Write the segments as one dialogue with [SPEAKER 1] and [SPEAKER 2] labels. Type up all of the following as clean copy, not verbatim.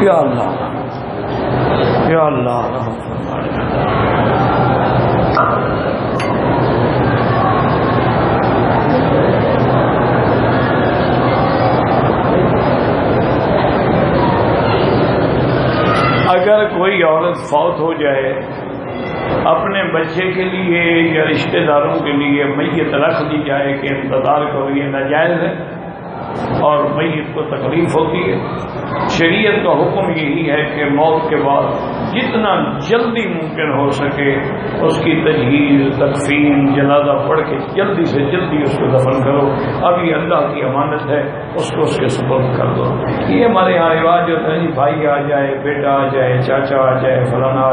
[SPEAKER 1] یا اللہ یا اللہ رحم فرمائے۔ اگر کوئی عورت فوت ہو جائے، اپنے بچے کے لیے یا رشتہ داروں کے لیے میت رکھ دی جائے کہ انتظار کرو، یہ ناجائز ہے اور میت کو تکلیف ہوتی ہے۔ شریعت کا حکم یہی ہے کہ موت کے بعد جتنا جلدی ممکن ہو سکے اس کی تجہیز، تکفین، جنازہ پڑھ کے جلدی سے جلدی اس کو دفن کرو۔ اب یہ اللہ کی امانت ہے، اس کو اس کے سپرد کر دو۔ یہ ہمارے یہاں رواج ہوتا ہے، بھائی آ جائے، بیٹا آ جائے، چاچا آ جائے، فلانا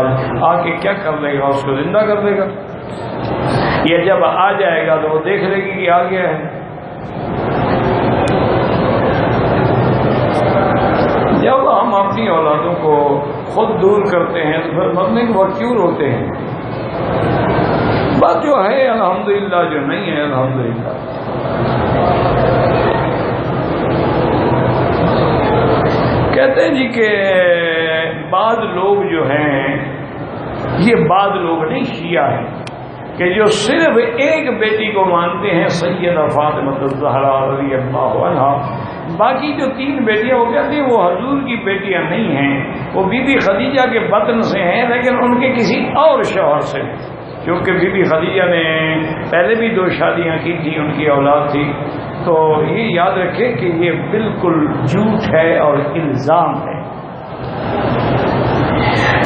[SPEAKER 1] آ کے کیا کر لے گا؟ اس کو زندہ کر دے گا۔ یہ جب آ جائے گا تو وہ دیکھ لے گی کہ آ گیا ہے۔ جب ہم اپنی اولادوں کو خود دور کرتے ہیں تو پھر مرنے کے بعد کیوں روتے ہیں؟ بات جو ہے الحمدللہ، جو نہیں ہے الحمدللہ۔ کہتے ہیں جی کہ بعض لوگ جو ہیں، یہ بعض لوگ نہیں، شیعہ ہیں کہ جو صرف ایک بیٹی کو مانتے ہیں، سیدہ فاطمہ الزہرا رضی اللہ عنہا۔ باقی جو 3 بیٹیاں وہ کہتے ہیں وہ حضور کی بیٹیاں نہیں ہیں، وہ بی بی خدیجہ کے بطن سے ہیں، لیکن ان کے کسی اور شوہر سے، کیونکہ بی بی خدیجہ نے پہلے بھی 2 شادیاں کی تھی، ان کی اولاد تھی۔ تو یہ یاد رکھیں کہ یہ بالکل جھوٹ ہے اور الزام ہے۔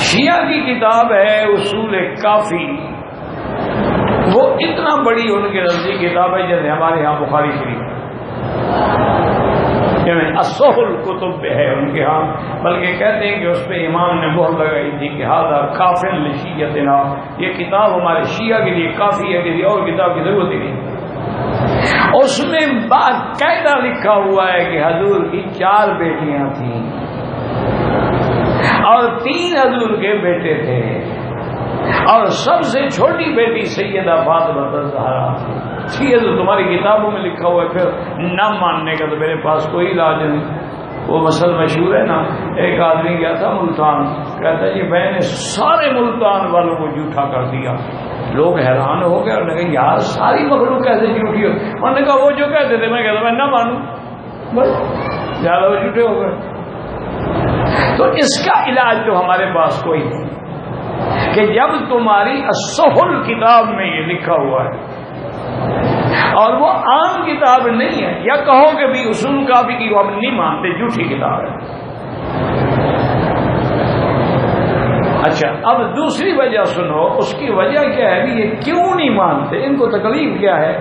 [SPEAKER 1] شیعہ کی کتاب ہے اصول کافی، وہ اتنا بڑی ان کے نزدیک کتاب ہے جیسے ہمارے ہاں بخاری شریف، یعنی اصح الکتب ہے ان کے ہاں، بلکہ کہتے ہیں کہ اس پہ امام نے مہر لگائی تھی کہ ھذا کاف لشیعتنا، یہ کتاب ہمارے شیعہ کے لیے کافی ہے، کسی اور کتاب کی ضرورت ہی نہیں۔ اس میں باقاعدہ لکھا ہوا ہے کہ حضور کی 4 بیٹیاں تھیں اور 3 حضور کے بیٹے تھے، اور سب سے چھوٹی بیٹی سیدہ فاطمہ الزہرا تھی۔ ٹھیک ہے، تو تمہاری کتابوں میں لکھا ہوا ہے، پھر نہ ماننے کا تو میرے پاس کوئی علاج نہیں۔ وہ مسئلہ مشہور ہے نا، ایک آدمی گیا تھا ملتان، کہتا ہے جی میں نے سارے ملتان والوں کو جھوٹا کر دیا۔ لوگ حیران ہو گئے، انہوں نے کہا یار ساری مخلوق کیسے جھوٹی ہو؟ انہوں نے کہا وہ جو کہتے تھے میں کہتا میں نہ مانوں، بس زیادہ وہ جھوٹے ہو گئے۔ تو اس کا علاج تو ہمارے پاس کوئی نہیں کہ جب تمہاری الصحل کتاب میں یہ لکھا ہوا ہے اور وہ عام کتاب نہیں ہے، یا کہو کہ بھی اصول کافی کی ہم نہیں مانتے، جھوٹی کتاب ہے۔ اچھا، اب دوسری وجہ سنو، اس کی وجہ کیا ہے؟ یہ کیوں نہیں مانتے؟ ان کو تکلیف کیا ہے؟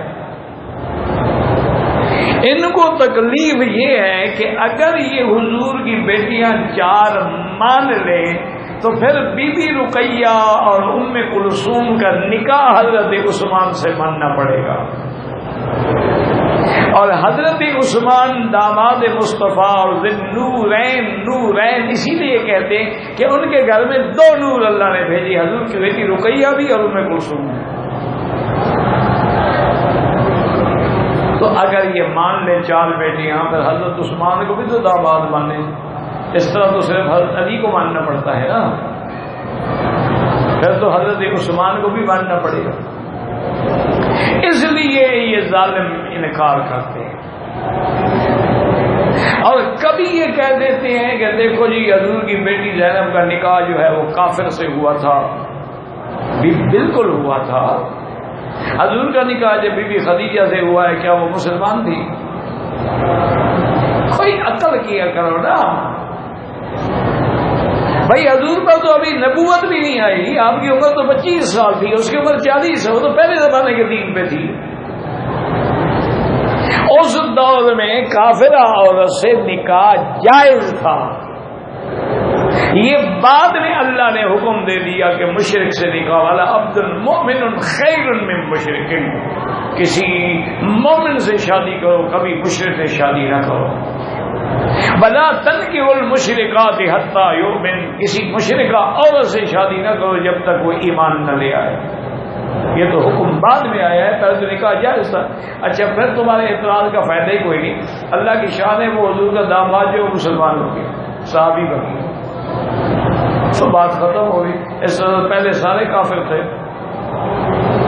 [SPEAKER 1] ان کو تکلیف یہ ہے کہ اگر یہ حضور کی بیٹیاں 4 مان لیں تو پھر بی بی رقیہ اور ام کلثوم کا نکاح حضرت عثمان سے ماننا پڑے گا، اور حضرت عثمان داماد مصطفیٰ اور نورین اسی لیے کہتے ہیں کہ ان کے گھر میں 2 نور اللہ نے بھیجی، حضور کی بیٹی رقیہ بھی اور ام کلثوم بھی۔ تو اگر یہ مان لیں 4 بیٹیاں، پھر حضرت عثمان کو بھی تو داماد مانے، اس طرح تو صرف حضرت علی کو ماننا پڑتا ہے نا، پھر تو حضرت عثمان کو بھی ماننا پڑے گا۔ اس لیے یہ ظالم انکار کرتے ہیں، اور کبھی یہ کہہ دیتے ہیں کہ دیکھو جی حضور کی بیٹی زینب کا نکاح جو ہے وہ کافر سے ہوا تھا، بالکل ہوا تھا۔ حضور کا نکاح جب بی بی خدیجہ سے ہوا ہے، کیا وہ مسلمان تھی؟ کوئی عقل کیا کرو نا بھائی، حضور پر تو ابھی نبوت بھی نہیں آئی، آپ کی عمر تو 25 سال تھی، اس کی عمر 40 ہے، وہ تو پہلے زمانے کے دین پہ تھی۔ اس دور میں کافرہ عورت سے نکاح جائز تھا، یہ بعد میں اللہ نے حکم دے دیا کہ مشرک سے نکاح والا عبد المؤمن خیر من مشرک، کسی مومن سے شادی کرو، کبھی مشرک سے شادی نہ کرو۔ بلا تنکحوا المشرکات حتی یؤمن، کسی مشرکہ عورت سے شادی نہ کرو جب تک وہ ایمان نہ لے آئے۔ یہ تو حکم بعد میں آیا ہے، پہلے تو نکاح جائز تھا۔ اچھا پھر تمہارے اعتراض کا فائدہ ہی کوئی نہیں، اللہ کی شان ہے وہ حضور کا داماد جو مسلمان ہو گیا، صحابی بن گیا، تو بات ختم ہو گئی۔ اس سے پہلے سارے کافر تھے،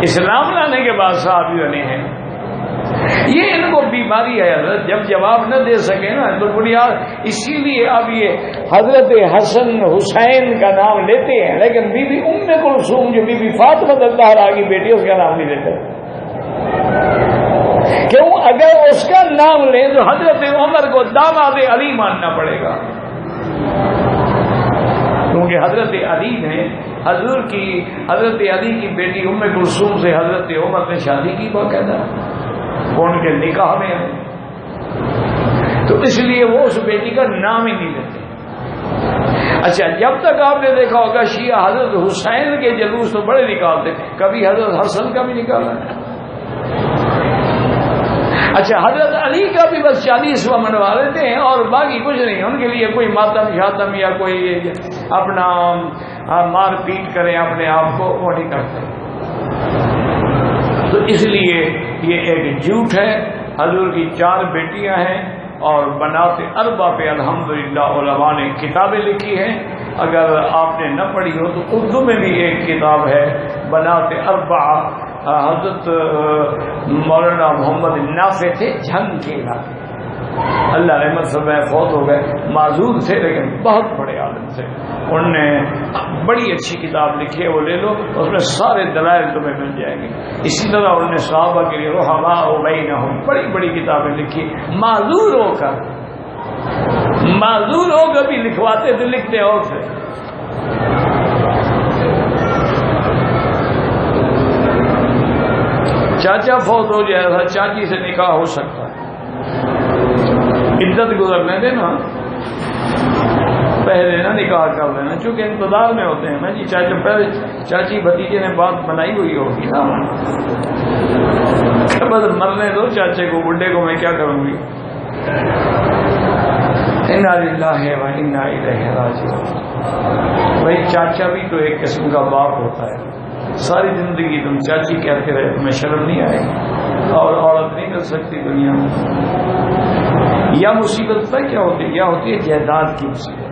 [SPEAKER 1] اسلام لانے کے بعد صحابی بنے ہیں۔ یہ ان کو بیماری ہے حضرت، جب جواب نہ دے سکے نا تو بنیاد، اسی لیے اب یہ حضرت حسن حسین کا نام لیتے ہیں، لیکن بی بی ام کلثوم جو بی بی فاطمہ الزہرا کی بیٹی اس کا نام نہیں لیتے۔ کیوں؟ اگر اس کا نام لیں تو حضرت عمر کو داماد علی ماننا پڑے گا، کیونکہ حضرت علی نے حضور کی، حضرت علی کی بیٹی ام کلثوم سے حضرت عمر نے شادی کی باقاعدہ، وہ ان کے نکاح میں آئے، تو اس لیے وہ اس بیٹی کا نام ہی نہیں لیتے۔ اچھا جب تک آپ نے دیکھا ہوگا شیعہ حضرت حسین کے جلوس تو بڑے نکالتے، کبھی حضرت حسن کا بھی نکالا ہے۔ اچھا حضرت علی کا بھی بس 40واں منوا لیتے ہیں اور باقی کچھ نہیں، ان کے لیے کوئی ماتم شاتم یا کوئی اپنا مار پیٹ کریں اپنے آپ کو، وہ نہیں کرتے۔ تو اس لیے یہ ایک جھوٹ ہے۔ حضور کی 4 بیٹیاں ہیں اور بنات اربع پہ الحمدللہ علماء نے کتابیں لکھی ہیں، اگر آپ نے نہ پڑھی ہو تو اردو میں بھی ایک کتاب ہے بنات اربع، حضرت مولانا محمد نافع تھے جھنگ کے علاقے، اللہ رحمت فرمائے فوت ہو گئے، معذور تھے لیکن بہت بڑے عالم تھے، انہوں نے بڑی اچھی کتاب لکھی ہے، وہ لے لو، اس میں سارے دلائل تمہیں مل جائیں گے۔ اسی طرح انہوں نے صحابہ کے لیے رحماء بینہم بڑی بڑی کتابیں لکھی، معذور ہو کر بھی لکھواتے تھے، لکھتے اور تھے۔ چاچا فوت ہو جائے گا، چاچی سے نکاح ہو سکتا ہے، عدت گزرنے دینا، پہلے نہ نکاح کر لینا، چونکہ انتظار میں ہوتے ہیں نا جی، چاچا پہلے چاچی بھتیجے نے بات بنائی ہوئی ہوگی نا، بس مرنے دو چاچے کو، بڈھے کو میں کیا کروں گی۔ انا للہ و انا الیہ راجعون۔ بھائی چاچا بھی تو ایک قسم کا باپ ہوتا ہے، ساری زندگی تم چاچی کہتے رہے، تمہیں شرم نہیں آئے گی؟ اور عورت نہیں کر سکتی دنیا میں۔ یا مصیبت پتہ کیا ہوتی ہے؟ یا ہوتی ہے جائیداد کی مصیبت۔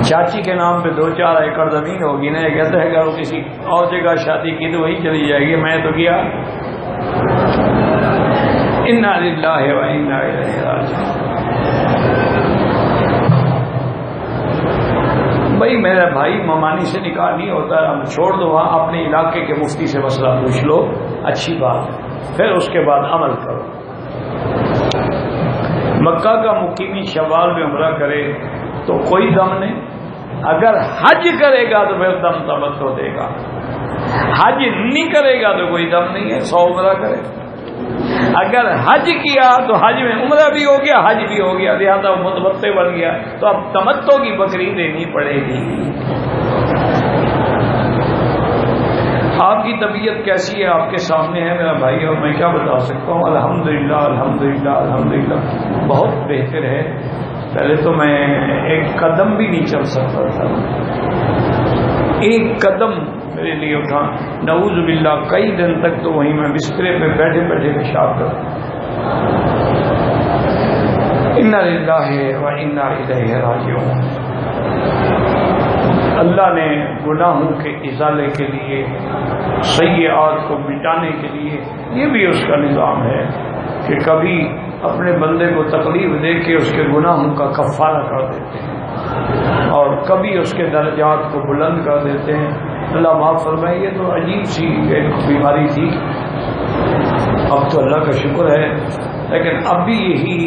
[SPEAKER 1] چاچی کے نام پہ 2-4 ایکڑ زمین ہوگی نا، یہ کہتا ہے کہ وہ کسی اور جگہ شادی کی تو وہیں چلی جائے گی، میں تو کیا۔ انا للہ و انا الیہ راجعون۔ بھائی میرا بھائی ممانی سے نکاح نہیں ہوتا، ہم چھوڑ دو، وہاں اپنے علاقے کے مفتی سے مسئلہ پوچھ لو، اچھی بات ہے، پھر اس کے بعد عمل کرو۔ مکہ کا مقیمی شوال میں عمرہ کرے تو کوئی دم نہیں، اگر حج کرے گا تو پھر دم تمتع دے گا، حج نہیں کرے گا تو کوئی دم نہیں ہے، 100 عمرہ کرے۔ اگر حج کیا تو حج میں عمرہ بھی ہو گیا، حج بھی ہو گیا، لہذا وہ متمتع بن گیا، تو اب تمتع کی بکری دینی پڑے گی۔ آپ کی طبیعت کیسی ہے آپ کے سامنے ہے میرا بھائی، اور میں کیا بتا سکتا ہوں؟ الحمدللہ الحمدللہ الحمدللہ بہت بہتر ہے۔ پہلے تو میں ایک قدم بھی نہیں چل سکتا تھا، ایک قدم میرے لیے اٹھا، نعوذ باللہ کئی دن تک تو وہیں میں بسترے پہ بیٹھے بیٹھے پیشاب کرتا۔ انا للہ و انا الیہ راجعون۔ اللہ نے گناہوں کے ازالے کے لیے، سیئات کو مٹانے کے لیے، یہ بھی اس کا نظام ہے کہ کبھی اپنے بندے کو تکلیف دے کے اس کے گناہوں کا کفارہ کر دیتے ہیں، اور کبھی اس کے درجات کو بلند کر دیتے ہیں۔ اللہ معاف فرمائے، یہ تو عجیب سی ایک بیماری تھی، اب تو اللہ کا شکر ہے، لیکن اب بھی یہی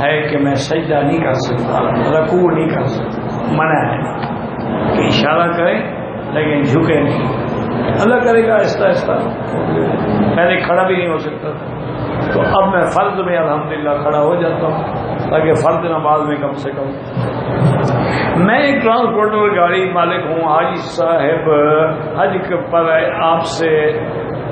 [SPEAKER 1] ہے کہ میں سجدہ نہیں کر سکتا، رکوع نہیں کر سکتا، منع ہے کہ اشارہ کریں لیکن جھکے نہیں۔ اللہ کرے گا آہستہ آہستہ، پہلے کھڑا بھی نہیں ہو سکتا تھا، تو اب میں فرض میں الحمدللہ کھڑا ہو جاتا ہوں، تاکہ فرض نماز میں کم سے کم۔ میں ایک ٹرانسپورٹر گاڑی مالک ہوں، حاجی صاحب حج پر آپ سے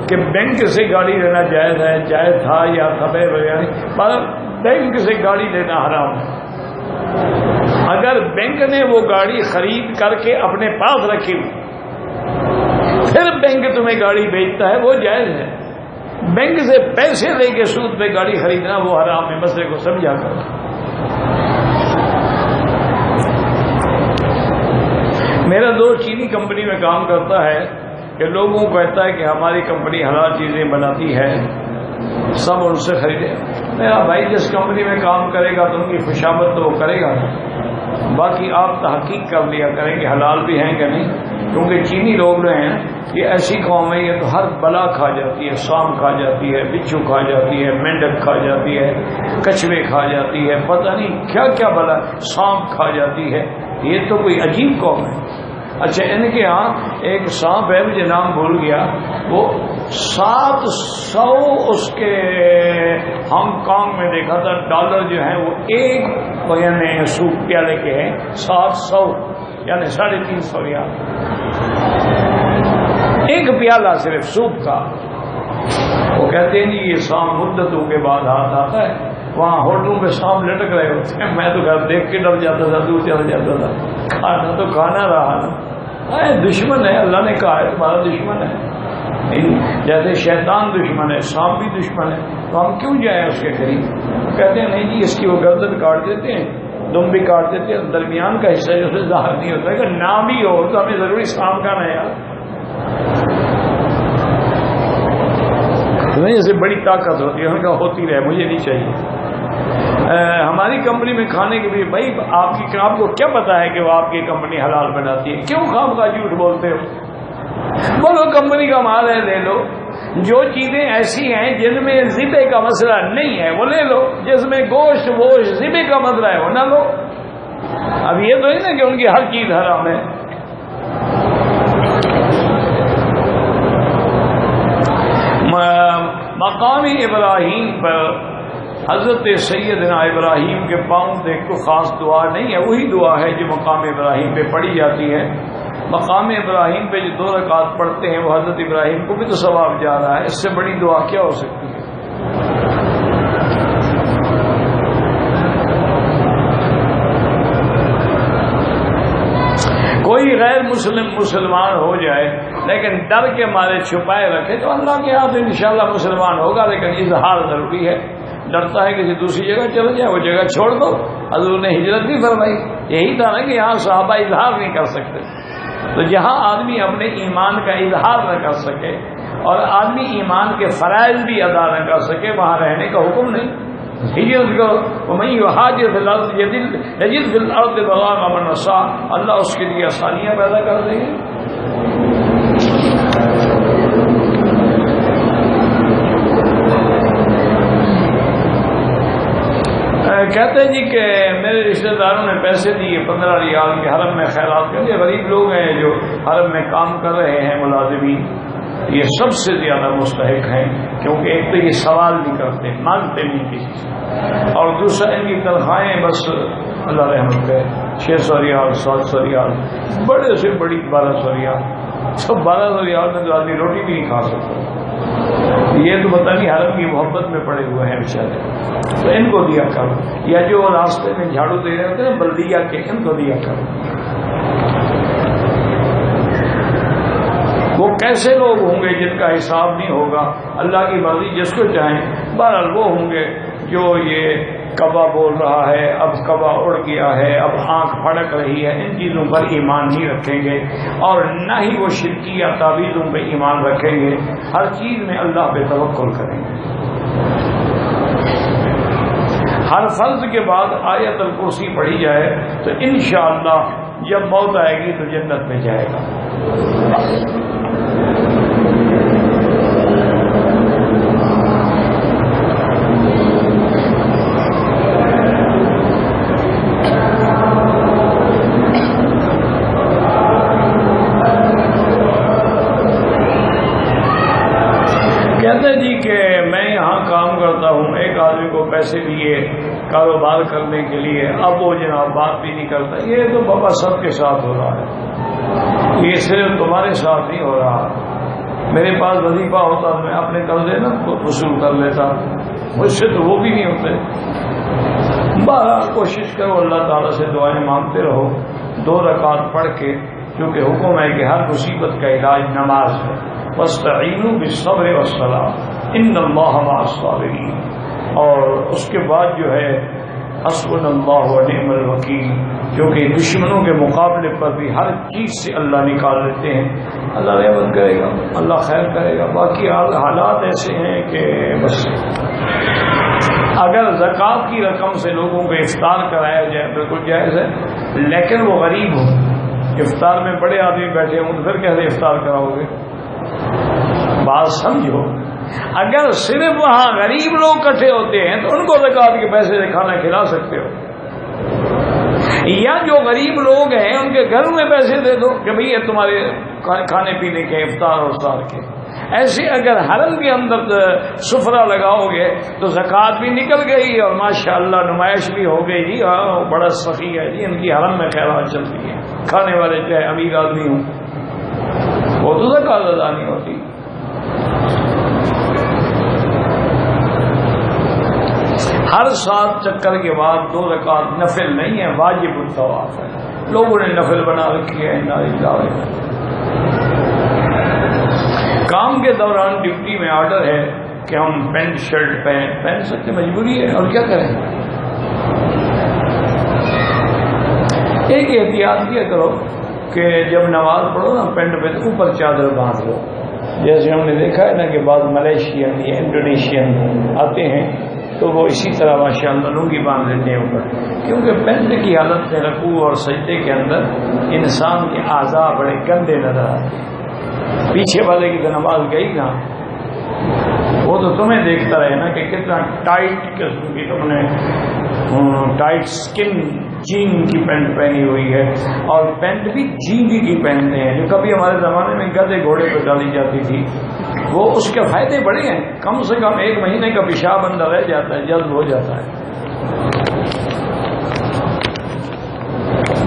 [SPEAKER 1] کہ بینک سے گاڑی لینا جائز ہے، جائز تھا یا خبر وغیرہ، پر بینک سے گاڑی لینا حرام ہے۔ اگر بینک نے وہ گاڑی خرید کر کے اپنے پاس رکھی پھر بینک تمہیں گاڑی بیچتا ہے وہ جائز ہے. بینک سے پیسے لے کے سود پہ گاڑی خریدنا وہ حرام ہے. مسئلے کو سمجھا کر. میرا دوست چینی کمپنی میں کام کرتا ہے کہ لوگوں کو کہتا ہے کہ ہماری کمپنی حلال چیزیں بناتی ہے, سب ان سے خریدے. میرا بھائی جس کمپنی میں کام کرے گا تو ان کی خوشامد تو وہ کرے گا, باقی آپ تحقیق کر لیا کریں کہ حلال بھی ہیں کہ نہیں. کیونکہ چینی لوگ جو ہیں یہ ایسی قوم ہے, یہ تو ہر بلا کھا جاتی ہے. سام کھا جاتی ہے, بچھو کھا جاتی ہے, مینڈک کھا جاتی ہے, کچھوے کھا جاتی ہے, پتہ نہیں کیا کیا بلا, سانپ کھا جاتی ہے. یہ تو کوئی عجیب قوم ہے. اچھا ان کے ہاں ایک سانپ ہے, مجھے نام بھول گیا, وہ 700 اس کے ہانگ کانگ میں دیکھا تھا ڈالر جو ہیں وہ ایک یعنی سوپ پیالے کے ہیں 700 یعنی 350 ریال ایک پیالہ صرف سوپ کا. وہ کہتے ہیں جی یہ سانپ مدتوں کے بعد ہاتھ آتا ہے. وہاں ہوٹلوں پہ سانپ لٹک رہے ہوتے ہیں, میں تو گھر دیکھ کے ڈر جاتا تھا, دور چل جاتا تھا. کھانا تو کھانا رہا نا, دشمن ہے, اللہ نے کہا ہے تمہارا دشمن ہے. جیسے شیطان دشمن ہے, سانپ بھی دشمن ہے, تو ہم کیوں جائیں اس کے قریب. کہتے ہیں نہیں جی اس کی وہ گردن کاٹ دیتے ہیں, دم بھی کاٹ دیتے ہیں, درمیان کا حصہ جو سے ظاہر نہیں ہوتا ہے. کہ نام بھی ہو تو ہمیں ضروری سانپ کا نہ یار. جیسے بڑی طاقت ہوتی ہے, ان کا ہوتی رہے, مجھے نہیں چاہیے. ہماری کمپنی میں کھانے کے بھی بھائی آپ کو کیا پتا ہے کہ وہ آپ کی کمپنی حلال بناتی ہے, کیوں خام کا جھوٹ بولتے ہو. بولو کمپنی کا مال ہے لے لو. جو چیزیں ایسی ہیں جن میں ذبح کا مسئلہ نہیں ہے وہ لے لو, جس میں گوشت ووشت ذبح کا مسئلہ ہے وہ نہ لو. اب یہ تو ہے نا کہ ان کی ہر چیز حرام ہے. مقام ابراہیم پر حضرت سیدنا ابراہیم کے پاؤں دیکھ کو خاص دعا نہیں ہے, وہی دعا ہے جو مقام ابراہیم پہ پڑھی جاتی ہے. مقام ابراہیم پہ جو 2 رکعت پڑھتے ہیں وہ حضرت ابراہیم کو بھی تو ثواب جا رہا ہے. اس سے بڑی دعا کیا ہو سکتی ہے. کوئی غیر مسلمان ہو جائے لیکن ڈر کے مارے چھپائے رکھے تو اللہ کے ہاتھ انشاءاللہ مسلمان ہوگا, لیکن اظہار ضروری ہے. ڈرتا ہے کسی دوسری جگہ چلا جائے, وہ جگہ چھوڑ دو. حضور نے ہجرت بھی فرمائی, یہی تھا نا کہ یہاں صحابہ اظہار نہیں کر سکتے. تو جہاں آدمی اپنے ایمان کا اظہار نہ کر سکے اور آدمی ایمان کے فرائض بھی ادا نہ کر سکے وہاں رہنے کا حکم نہیں. ہجرت کرو. وَمَن يُهَاجِرْ فِي الْأَرْضِ يَجِدْ فِي الْأَرْضِ مَرَاغِمَ وَسَعًا, اللہ اس کے لیے آسانیاں پیدا کر دیں گے. کہتے ہیں جی کہ میرے رشتہ داروں نے پیسے دیے 15 ریال کے حرم میں خیرات کے لیے. غریب لوگ ہیں جو حرم میں کام کر رہے ہیں ملازمین, یہ سب سے زیادہ مستحق ہیں, کیونکہ ایک تو یہ سوال نہیں کرتے, مانگتے نہیں کسی سے, اور دوسرا ان کی تنخواہیں بس اللہ رحمت کرے 600 ریال 700 ریال, بڑے سے بڑی 1200 ریال. سب 1200 ریال میں تو آدمی روٹی بھی نہیں کھا سکتا. یہ تو پتہ نہیں حرم کی محبت میں پڑے ہوئے ہیں بیچارے, تو ان کو دیا کرو. یا جو راستے میں جھاڑو دے رہے ہوتے ہیں بلدیہ کے, ان کو دیا کرو. وہ کیسے لوگ ہوں گے جن کا حساب نہیں ہوگا, اللہ کی مرضی جس کو چاہیں. بہرحال وہ ہوں گے جو یہ کبا بول رہا ہے, اب کبا اڑ گیا ہے, اب آنکھ پھڑک رہی ہے, ان چیزوں پر ایمان نہیں رکھیں گے, اور نہ ہی وہ شرکی یا تعویذوں پہ ایمان رکھیں گے. ہر چیز میں اللہ پہ توکل کریں گے. ہر فرض کے بعد آیت الکرسی پڑھی جائے تو انشاءاللہ جب موت آئے گی تو جنت میں جائے گا. کہتے جی کہ میں یہاں کام کرتا ہوں, ایک آدمی کو پیسے دیے کاروبار کرنے کے لیے, اب وہ جناب بات بھی نہیں کرتا. یہ تو بابا سب کے ساتھ ہو رہا ہے, یہ صرف تمہارے ساتھ نہیں ہو رہا. میرے پاس وظیفہ ہوتا تو میں اپنے قرضے نا وصول کر لیتا, مجھ سے تو وہ بھی نہیں ہوتے. بہرحال کوشش کرو, اللہ تعالیٰ سے دعائیں مانگتے رہو, 2 رکعت پڑھ کے کیونکہ حکم ہے کہ ہر مصیبت کا علاج نماز ہے. واستعینوا بالصبر والصلاۃ ان اللہ مع الصابرین. اور اس کے بعد جو ہے حسبنا اللہ ونعم الوکیل، کیونکہ دشمنوں کے مقابلے پر بھی ہر چیز سے اللہ نکال لیتے ہیں. اللہ رحمت کرے گا، اللہ خیر کرے گا. باقی حالات ایسے ہیں کہ بس اگر زکوٰۃ کی رقم سے لوگوں کو افطار کرایا جائے بالکل جائز ہے، لیکن وہ غریب ہوں. افطار میں بڑے آدمی بیٹھے ہوں تو پھر کیسے افطار کراؤ گے؟ بات سمجھو. اگر صرف وہاں غریب لوگ اکٹھے ہوتے ہیں تو ان کو زکوٰۃ کے پیسے سے کھانا کھلا سکتے ہو، یا جو غریب لوگ ہیں ان کے گھر میں پیسے دے دو کہ بھئی یہ تمہارے کھانے پینے کے افطار اور افطار کے. ایسے اگر حرم کے اندر سفرہ لگاؤ گے تو زکوٰۃ بھی نکل گئی اور ماشاءاللہ نمائش بھی ہو گئی. جی ہاں بڑا سخی ہے جی، ان کی حرم میں خیرات چلتی ہے. کھانے والے چاہے امیر آدمی ہوں وہ تو زکوٰۃ ادا نہیں ہوتی. ہر 7 چکر کے بعد 2 رکعت نفل نہیں ہے، واجب الطواف ہے. لوگوں نے نفل بنا رکھی ہے. کام کے دوران ڈیوٹی میں آرڈر ہے کہ ہم پینٹ شرٹ پہن سکتے، مجبوری ہے اور کیا کریں. ایک احتیاط کیا کرو کہ جب نماز پڑھو نا پینٹ پہ تو اوپر چادر باندھ لو. جیسے ہم نے دیکھا ہے نا کہ بعض ملیشین یا انڈونیشین آتے ہیں تو وہ اسی طرح ماشاءاللہ لنگی باندھ لیتے ہیں اوپر، کیونکہ پینٹ کی حالت میں رکوع اور سجدے کے اندر انسان کے اعضاء بڑے گندے نظر آتے ہیں. پیچھے والے کی تو نماز گئی نا، وہ تو تمہیں دیکھتا رہے نا کہ کتنا ٹائٹ قسم کی تم نے ٹائٹ سکن جین کی پینٹ پہنی ہوئی ہے. اور پینٹ بھی جینگی کی پہنتے ہیں جو کبھی ہمارے زمانے میں گدے گھوڑے پہ ڈالی جاتی تھی. وہ اس کے فائدے بڑے ہیں، کم سے کم 1 مہینے کا پیشاب اندر رہ جاتا ہے، جذب ہو جاتا ہے.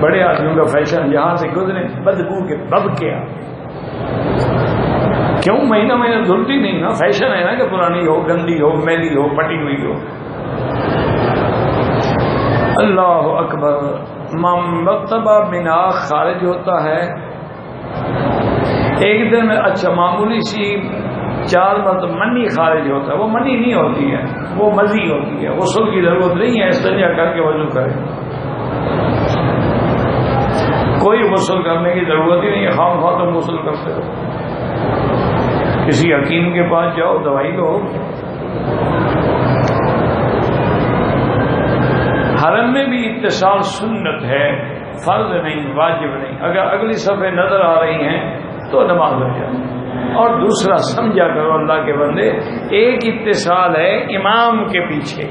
[SPEAKER 1] بڑے آدمیوں کا فیشن یہاں سے گزرے بدبو کے بب کیا کیوں مہینہ دھلتی نہیں نا. فیشن ہے نا کہ پرانی ہو، گندی ہو، میلی ہو، پٹی ہوئی ہو. اللہ اکبر. مرتبہ بنا خارج ہوتا ہے ایک دن میں، اچھا معمولی سی 4 مرتبہ منی خارج ہوتا ہے. وہ منی نہیں ہوتی ہے، وہ مزی ہوتی ہے. غسل کی ضرورت نہیں ہے، استنجا کر کے وضو کرے. کوئی غسل کرنے کی ضرورت ہی نہیں ہے، خام خواہ تم غسل کرتے ہو. کسی حکیم کے پاس جاؤ، دوائی لو. حرم میں بھی اتصال سنت ہے، فرض نہیں، واجب نہیں. اگر اگلی صفحے نظر آ رہی ہیں تو نماز ہو جائے. اور دوسرا سمجھا کرو اللہ کے بندے، ایک اتصال ہے امام کے پیچھے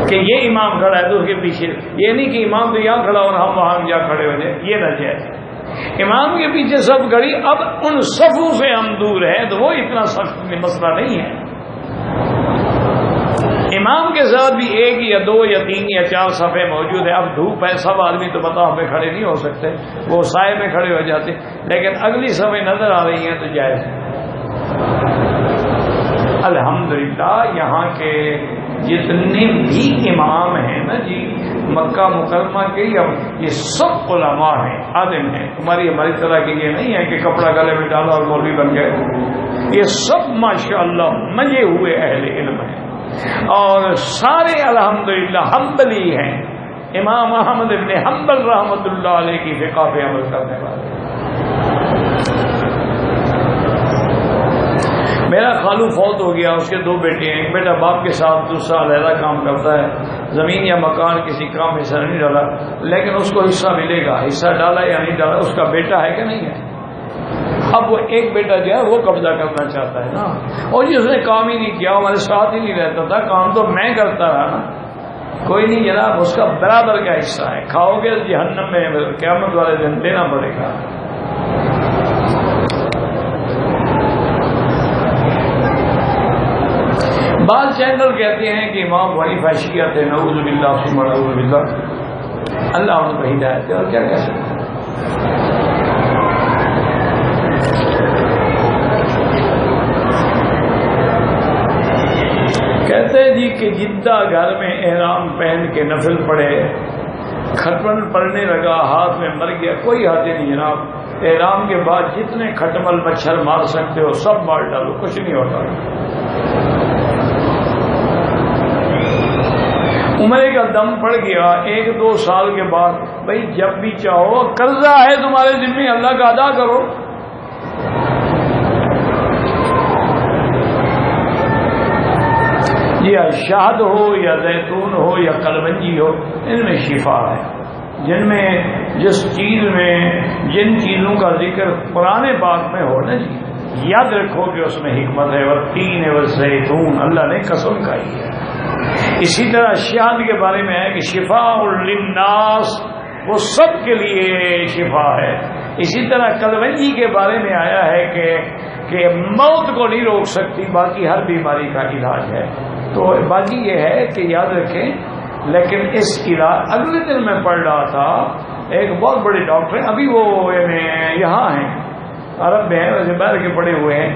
[SPEAKER 1] کہ یہ امام کھڑا ہے تو اس کے پیچھے، یہ نہیں کہ امام تو یہاں کھڑا اور ہم وہاں جا کھڑے ہو جائیں، یہ نہ جائے. امام کے پیچھے سب کھڑی، اب ان صفوں سے ہم دور ہیں تو وہ اتنا سخت مسئلہ نہیں ہے. امام کے ساتھ بھی 1 یا 2 یا 3 یا 4 صفحے موجود ہیں. اب دھوپ ہے، سب آدمی تو بتاؤ پہ کھڑے نہیں ہو سکتے، وہ سائے میں کھڑے ہو جاتے، لیکن اگلی صفحے نظر آ رہی ہیں تو جائز ہے. الحمدللہ یہاں کے جتنے بھی امام ہیں نا جی مکہ مکرمہ کے، یہ سب علماء ہیں، عالم ہیں. ہماری طرح کی یہ نہیں ہے کہ کپڑا گلے میں ڈالا اور مولوی بن گئے. یہ سب ماشاءاللہ مجے ہوئے اہل علم ہیں اور سارے الحمدللہ حنبلی ہیں. امام احمد بن حنبل رحمۃ اللہ علیہ کی فقہ پہ عمل کرنے والے. میرا خالو فوت ہو گیا، اس کے 2 بیٹے ہیں. ایک بیٹا باپ کے ساتھ، دوسرا علیحدہ کام کرتا ہے. زمین یا مکان کسی کام حصہ نہیں ڈالا، لیکن اس کو حصہ ملے گا. حصہ ڈالا یا نہیں ڈالا اس کا بیٹا ہے کہ نہیں ہے. اب وہ ایک بیٹا جو ہے وہ قبضہ کرنا چاہتا ہے نا، اور جس نے کام ہی نہیں کیا، ہمارے ساتھ ہی نہیں رہتا تھا، کام تو میں کرتا رہا نا. کوئی نہیں جناب، اس کا برابر کا حصہ ہے. کھاؤ گے جہنم میں قیامت والے دن دینا پڑے گا. بعض چینل کہتے ہیں کہ امام حنیفہ شیعہ تھے، نعوذ باللہ ثم نعوذ باللہ. اللہ ان کو ہدایت دے، اور کیا کہہ سکتے. کہتے ہیں جی کہ جدہ گھر میں احرام پہن کے نفل پڑھے کھٹمل پڑنے لگا، ہاتھ میں مر گیا، کوئی حاجت نہیں جناب، احرام کے بعد جتنے کھٹمل مچھر مار سکتے ہو سب مار ڈالو، کچھ نہیں ہوتا۔ عمرے کا دم پڑ گیا 1-2 سال کے بعد، بھائی جب بھی چاہو قرضہ ہے تمہارے ذمہ، اللہ کا ادا کرو۔ یا شہد ہو یا زیتون ہو یا کلونجی ہو، ان میں شفا ہے، جن میں جس چیز میں جن چیزوں کا ذکر قرآن پاک میں ہونا چاہیے، یاد رکھو کہ اس میں حکمت ہے، والتین والزیتون، اللہ نے قسم کھائی ہے۔ اسی طرح شہد کے بارے میں ہے کہ شفاء للناس، وہ سب کے لیے شفا ہے۔ اسی طرح کلونجی کے بارے میں آیا ہے کہ موت کو نہیں روک سکتی، باقی ہر بیماری کا علاج ہے۔ تو باقی یہ ہے کہ یاد رکھیں، لیکن اس علاج اگلے دن میں پڑھ رہا تھا، ایک بہت بڑے ڈاکٹر ہیں، ابھی وہ یہاں ہیں، عرب میں ہیں، ویسے باہر کے پڑے ہوئے ہیں،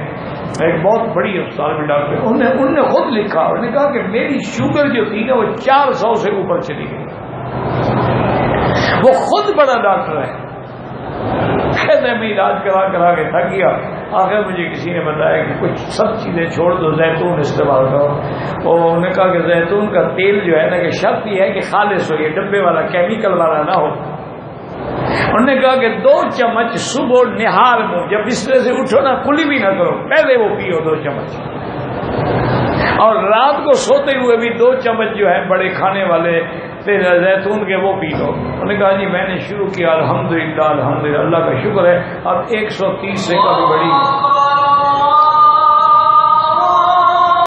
[SPEAKER 1] ایک بہت بڑی اسپتال میں ڈاکٹر، انہوں نے خود لکھا، انہوں نے کہا کہ میری شوگر جو تھی نا وہ 400 سے اوپر چلی گئی۔ وہ خود بڑا ڈاکٹر ہے، کہتے ہیں میں علاج کرا کے تھک گیا، آخر مجھے کسی نے بتایا کہ کچھ سب چیزیں چھوڑ دو، زیتون استعمال کرو۔ اور انہوں نے کہا کہ زیتون کا تیل جو ہے نا کہ شرط یہ ہے کہ خالص ہو، یہ ڈبے والا کیمیکل والا نہ ہو۔ انہوں نے کہا کہ 2 چمچ صبح نہار میں جب بسترے سے اٹھو نا کلی بھی نہ کرو، پہلے وہ پیو 2 چمچ، اور رات کو سوتے ہوئے بھی 2 چمچ جو ہے بڑے کھانے والے پھر زیتون کے وہ پی لو۔ انہوں نے کہا جی میں نے شروع کیا، الحمدللہ الحمدللہ، اللہ کا شکر ہے، اب 130 سے کبھی بڑی